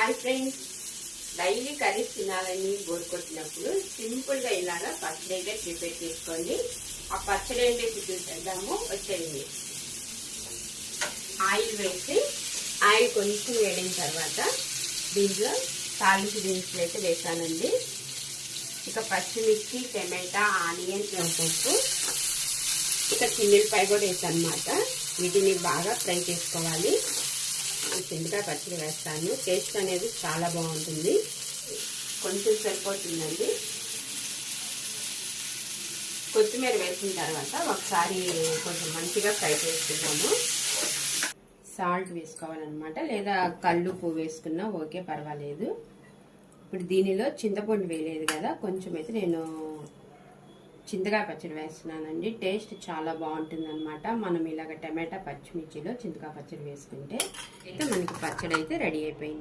Hi friends, daily curries తినాలని bore కొట్టినప్పుడు సింపుల్గా ఇలాగా పచ్చడి అయితే ప్రిపేర్ చేసుకోండి. ఆ పచ్చడి అయితే చూసేద్దాము, వచ్చేయండి. ఆయిల్ వేసి ఆయిల్ కొంచెం వేడిన తర్వాత దీంట్లో తాలింపు దినుసులు అయితే వేసానండి. ఇక పచ్చిమిర్చి, టమాటా, ఆనియన్, పప్పు, ఇక చిన్నులపాయ కూడా వేసాను అన్నమాట. వీటిని బాగా ఫ్రై చేసుకోవాలి. చింతకాయ పచ్చడి వేస్తాను. టేస్ట్ అనేది చాలా బాగుంటుంది. కొంచెం సరిపోతుందండి. కొత్తిమీర వేసిన తర్వాత ఒకసారి కొంచెం మంచిగా ఫ్రై చేసుకున్నాము. సాల్ట్ వేసుకోవాలన్నమాట, లేదా కల్లుప్పు వేసుకున్నా ఓకే, పర్వాలేదు. ఇప్పుడు దీనిలో చింతపండు వేయలేదు కదా, కొంచెం అయితే నేను చింతకాయ పచ్చడి వేస్తున్నానండి. టేస్ట్ చాలా బాగుంటుంది అనమాట. మనం ఇలాగ టమాటా, పచ్చిమిర్చిలో చింతకాయ పచ్చడి వేసుకుంటే అయితే మనకి పచ్చడి అయితే రెడీ అయిపోయింది.